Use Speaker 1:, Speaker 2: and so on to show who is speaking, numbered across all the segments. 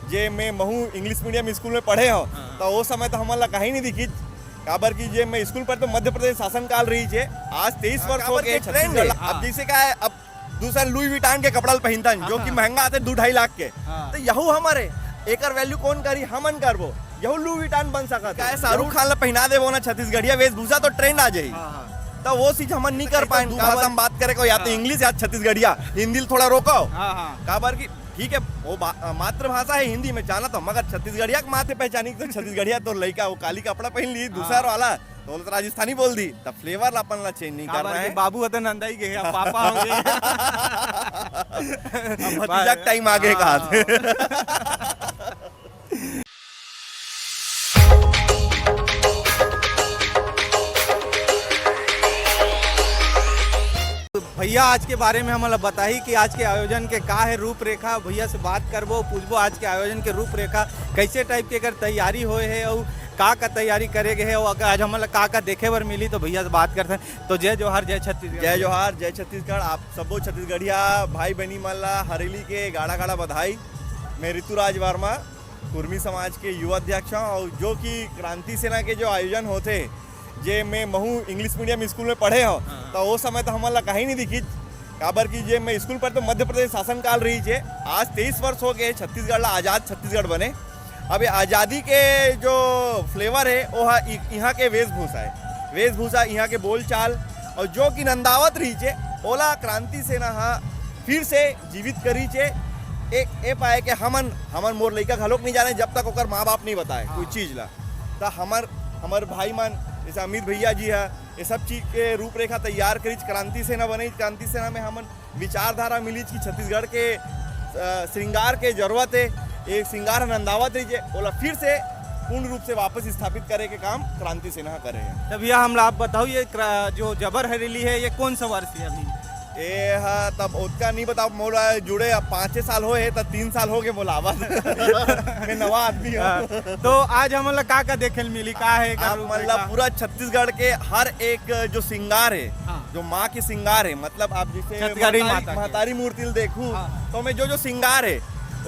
Speaker 1: जे मैं Mhow English medium school में पढ़े हो तो वो समय तो हमारा कहीं नहीं दिखी काबर की जे मैं स्कूल पर तो मध्य प्रदेश शासन काल रही है आज 23 वर्ष हो गए छत्तीसगढ़ अब जैसे क्या है अब दूसरा लुई विटान के कपड़ा पहनता जो कि महंगा आते 2-2.5 लाख के तो यहू हमारे एकर वैल्यू कौन करी हमन करबो यहू लुई विटान बन सका क्या है शाहरुख खान ला पहना देबो ना छत्तीसगढ़िया वेशभूषा तो ट्रेंड आ जाई तो वो चीज हमन नहीं कर पाए भाषा हम बात करे को या तो इंग्लिश या छत्तीसगढ़िया हिंदी थोड़ा रोको काबर की ठीक है वो मातृभाषा है हिंदी में जाना तो मगर छत्तीसगढ़िया के माथे पहचानी तो छत्तीसगढ़िया तो लड़का वो काली कपड़ा पहन ली दूसरा वाला तो राजस्थानी बोल दी तब फ्लेवर अपन ला चेंज नहीं कर रहा है
Speaker 2: बाबू हतन नंदा ही गए पापा हो गए
Speaker 1: भतीजा टाइम आगे कहा
Speaker 2: भैया आज के बारे में हमें बताई कि आज के आयोजन के का है रूपरेखा भैया से बात करबो पूछबो आज के आयोजन के रूपरेखा कैसे टाइप के अगर तैयारी होए है और का तैयारी करे गए है और अगर आज हमें का देखे बर मिली तो भैया से बात करते हैं तो जय जोहार जय छत्तीसगढ़
Speaker 1: जय जोहार जय छत्तीसगढ़ आप सबो छत्तीसगढ़िया भाई बहनी मल्ला हरेली के गाड़ा गाड़ा बधाई मैं ऋतुराज वर्मा कुर्मी समाज के युवा अध्यक्ष हूँ और जो कि क्रांति सेना के जो आयोजन होते जे मैं महू इंग्लिश मीडियम स्कूल में पढ़े हो तो वो समय तो हमारा कहीं नहीं दिखी काबर की जे मैं स्कूल पर तो मध्य प्रदेश शासन काल रही है आज 23 वर्ष हो गए छत्तीसगढ़ ला आज़ाद छत्तीसगढ़ बने अब आज़ादी के जो फ्लेवर है वो यहाँ के वेशभूषा यहाँ के बोलचाल और जो कि नंदावत रही है ओला क्रांति सेना फिर से जीवित करी है एक ए पाए कि हमन मोर लड़का घलोक नहीं जाने जब तक ओकर माँ बाप नहीं बताए कोई चीज़ ला तो हमार भाई मन जैसे अमित भैया जी है ये सब चीज के रूपरेखा तैयार करी क्रांति सेना बनी क्रांति सेना में हमन विचारधारा मिली कि छत्तीसगढ़ के श्रृंगार के जरूरत है एक श्रृंगार नंदावत रही है ओला फिर से पूर्ण रूप से वापस स्थापित करे के काम क्रांति सेना करे है।
Speaker 2: तब भैया हम आप बताओ ये जो जबर हरेली है ये कौन सा वर्ष है अभी
Speaker 1: तब उसका नहीं बताओ मोला जुड़े अब 5 साल हो तब 3 साल हो गए बोलावा मैं नवा आदमी हूँ
Speaker 2: तो आज हम का देखे मिली का है
Speaker 1: मतलब पूरा छत्तीसगढ़ के हर एक जो श्रृंगार है जो माँ की श्रृंगार है मतलब आप जिसे महतारी मूर्ति देखूं तो मैं जो श्रृंगार है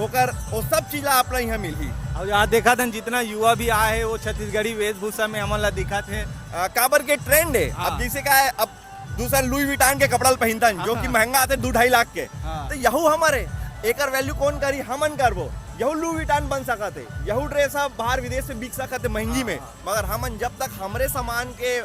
Speaker 1: ओकर वो सब चीज आप यहाँ मिली
Speaker 2: और यहाँ देखा था जितना युवा भी आए है वो छत्तीसगढ़ी वेशभूषा में हमारा दिखा थे
Speaker 1: काबर के ट्रेंड है अब जैसे क्या है अब दूसरा लुई विटान के कपड़ा पहनता जो कि महंगा आते 2-2.5 लाख के तो यहू हमारे एकर वैल्यू कौन करी हमन करबो यहू लुई विटान बन सकते यहू ड्रेस बाहर विदेश में बिक सकते महंगी में मगर हमन जब तक हमरे सामान के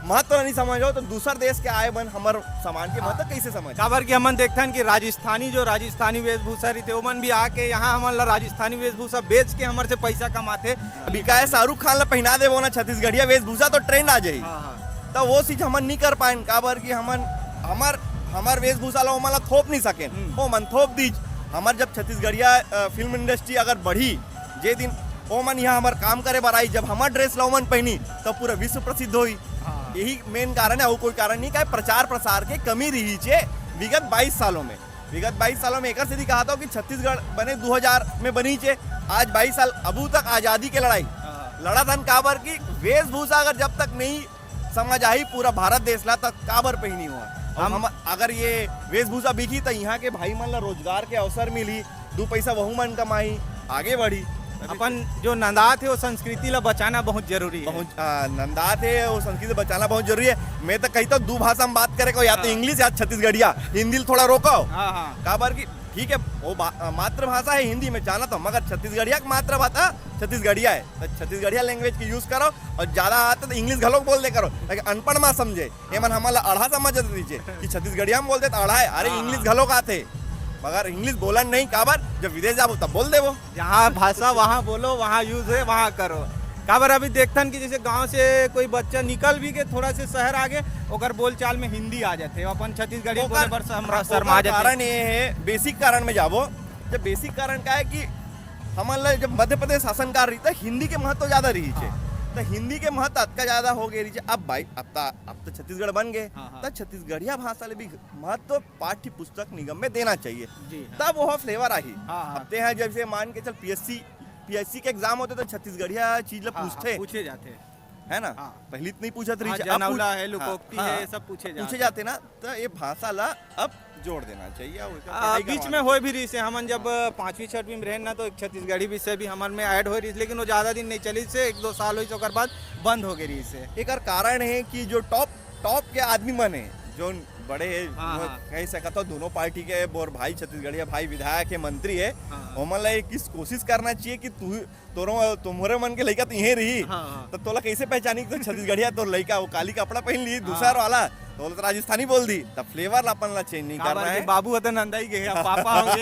Speaker 1: महत्व नहीं समझो तो दूसर देश के आए बन हमारे सामान के महत्व कैसे समझ
Speaker 2: काबर की हमन देखते हैं कि राजस्थानी वेशभूषा रहते ओमन भी आके यहाँ हमारा राजस्थानी वेशभूषा बेच के हमारे से पैसा कमाते
Speaker 1: अभी क्या है शाहरुख खान ला पहना देबो ना छत्तीसगढ़िया वेशभूषा तो ट्रेंड आ जाई तो वो चीज हमन नहीं कर पाए काबर की हमार वेशभूषा ला ओमन ला थोप नहीं सके वो मन थोप दीज हमार जब छत्तीसगढ़िया फिल्म इंडस्ट्री अगर बढ़ी जे दिन ओमन यहाँ हमार काम करे बर आई जब हमार ड्रेस ला ओमन पहनी तो पूरा विश्व प्रसिद्ध हुई यही मेन कारण है और कोई कारण नहीं का प्रचार प्रसार के कमी रही है विगत 22 सालों में एक सीधी कहा था कि छत्तीसगढ़ बने 2000 में बनी चे आज 22 साल अबू तक आजादी के लड़ाई लड़ा था काबर की वेशभूषा अगर जब तक नहीं समझ आई पूरा भारत देश ला तक काबर पे ही नहीं हुआ हम अगर ये वेशभूषा बिकी तो यहाँ के भाई मन ला रोजगार के अवसर मिली 2 पैसा वहू मन कमाई आगे बढ़ी
Speaker 2: अपन जो नंदात है वो संस्कृति ला बचाना बहुत जरूरी है
Speaker 1: नंदात है वो संस्कृति बचाना बहुत जरूरी है मैं तो कहता हूँ 2 भाषा में बात करे को या तो इंग्लिश या छत्तीसगढ़िया हिंदी थोड़ा रोको काबर की ठीक है वो मातृभाषा है हिंदी में जाना तो मगर छत्तीसगढ़िया की मातृभाषा छत्तीसगढ़िया है तो छत्तीसगढ़िया लैंग्वेज की यूज करो और ज्यादा आते तो इंग्लिश घलोक बोल दे करो ताकि अनपढ़ माँ समझे ये मन हमारा अढ़ा समझ दीजिए कि छत्तीसगढ़िया में बोलते तो अढ़ा है अरे इंग्लिश घलोक आते मगर इंग्लिश बोलन नहीं काबर जब विदेश जाओ तब बोल दे वो
Speaker 2: जहाँ भाषा वहाँ बोलो वहाँ यूज है वहाँ करो काबर अभी देखथन कि जैसे गांव से कोई बच्चा निकल भी के थोड़ा से शहर आगे ओकर बोलचाल में हिंदी आ जाते अपन छत्तीसगढ़ी बोले पर शर्मा जाते
Speaker 1: कारण ये है बेसिक कारण में जाबो जब बेसिक कारण का है कि हमारे जब मध्य प्रदेश शासन कार्य रही था हिंदी के महत्व ज्यादा रही है तो हिंदी के महत्व अतका ज्यादा हो गई रही अब भाई अब तो छत्तीसगढ़ बन गए तब छत्तीसगढ़िया भाषा ले भी महत्व पाठ्य पुस्तक निगम में देना चाहिए तब वो फ्लेवर आई अब हैं जैसे मान के चल पीएससी के एग्जाम होते तो छत्तीसगढ़िया चीज पूछे
Speaker 2: जाते
Speaker 1: है ना।
Speaker 2: हाँ।
Speaker 1: पहले तो नहीं पूछत रही।
Speaker 2: हाँ,
Speaker 1: अब
Speaker 2: जनौला
Speaker 1: पूछ-
Speaker 2: है, लुकोक्ति
Speaker 1: हाँ,
Speaker 2: है,
Speaker 1: हाँ,
Speaker 2: सब पूछे
Speaker 1: पूछे जाते ना, तो ये भाषा ला अब जोड़ देना चाहिए और एकर पढ़ाई
Speaker 2: बीच
Speaker 1: करवाना
Speaker 2: में हो भी रही से हमन जब 5वीं 6वीं में रहे ना तो एक छत्तीसगढ़ी विषय भी हमन में ऐड हो रही, लेकिन वो ज़्यादा दिन नहीं चली से 1-2 साल हुई, ओकर बाद बंद हो गई रही से।
Speaker 1: एकर कारण है कि जो टॉप के आदमी मन है, जो बड़े है,
Speaker 2: हाँ,
Speaker 1: वो
Speaker 2: हाँ।
Speaker 1: कह सकत हो दोनों पार्टी के, बोर भाई छत्तीसगढ़िया भाई विधायक है, मंत्री है,
Speaker 2: हाँ।
Speaker 1: ओमन ला किस कोशिश करना चाहिए कि तुम्हारे मन के लड़का तो यहीं रही,
Speaker 2: हाँ, हाँ।
Speaker 1: तो तोला कैसे पहचानी कि तो छत्तीसगढ़िया तो लड़का वो काली कपड़ा पहन ली, दूसरा वाला तो राजस्थानी बोल दी, तब फ्लेवर अपन ला चेंज नहीं करना है।
Speaker 2: बाबू हतन नंदा ही गए, अब पापा होंगे।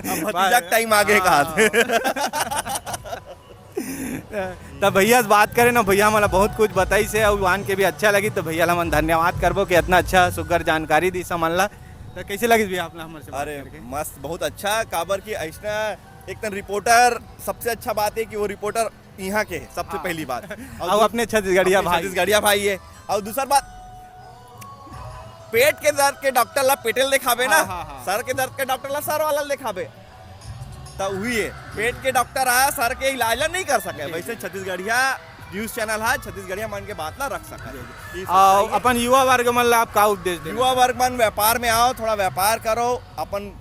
Speaker 1: अब भतीजा का टाइम आगे का
Speaker 2: तब भैया से बात करें ना, भैया हमारा बहुत कुछ बताई से और वान के भी अच्छा लगी, तो भैया ला मन धन्यवाद करबो कि इतना अच्छा सुगर जानकारी दी समन ला। तो कैसे लगी भैया आपने हमारे से बात
Speaker 1: अरे
Speaker 2: करके?
Speaker 1: मस्त, बहुत अच्छा। काबर की ऐसा एक तन रिपोर्टर, सबसे अच्छा बात है कि वो रिपोर्टर यहाँ के है, सबसे
Speaker 2: हाँ।
Speaker 1: पहली बात।
Speaker 2: और अपने छत्तीसगढ़िया भाई।
Speaker 1: छत्तीसगढ़िया भाई है। और दूसरा बात, पेट के दर्द के डॉक्टर ला पेटेल दिखाबे ना,
Speaker 2: हाँ, हाँ, हाँ।
Speaker 1: सर के दर्द के डॉक्टर ला सर वाला दिखाबे, तो वही है। पेट के डॉक्टर आया, सर के इलाज ला नहीं कर सके। वैसे छत्तीसगढ़िया न्यूज चैनल है, छत्तीसगढ़िया मन के बात ला रख सके।
Speaker 2: और अपन युवा वर्ग मन ला आप का उपदेश देना?
Speaker 1: युवा वर्ग मन व्यापार में आओ, थोड़ा व्यापार करो, अपन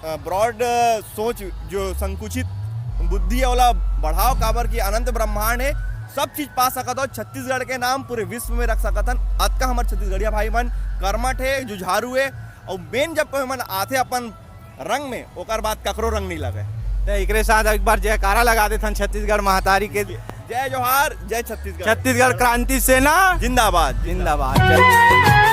Speaker 1: ब्रॉड सोच, जो संकुचित बुद्धि है वाला बढ़ाओ। काबर की अनंत ब्रह्मांड है, सब चीज पा सकत हो। छत्तीसगढ़ के नाम पूरे विश्व में रख सकत हन। आज का हमारे छत्तीसगढ़िया भाई मन कर्मठ है, जुझारू है, और मेन जब मन आते अपन रंग में, ओकर बाद ककरो रंग नहीं लगे।
Speaker 2: तो एकरे साथ एक बार जयकारा लगा देते हैं छत्तीसगढ़ महातारी के।
Speaker 1: जय जोहार, जय छत्तीसगढ़,
Speaker 2: छत्तीसगढ़ क्रांति सेना
Speaker 1: जिंदाबाद।
Speaker 2: जिंदाबाद।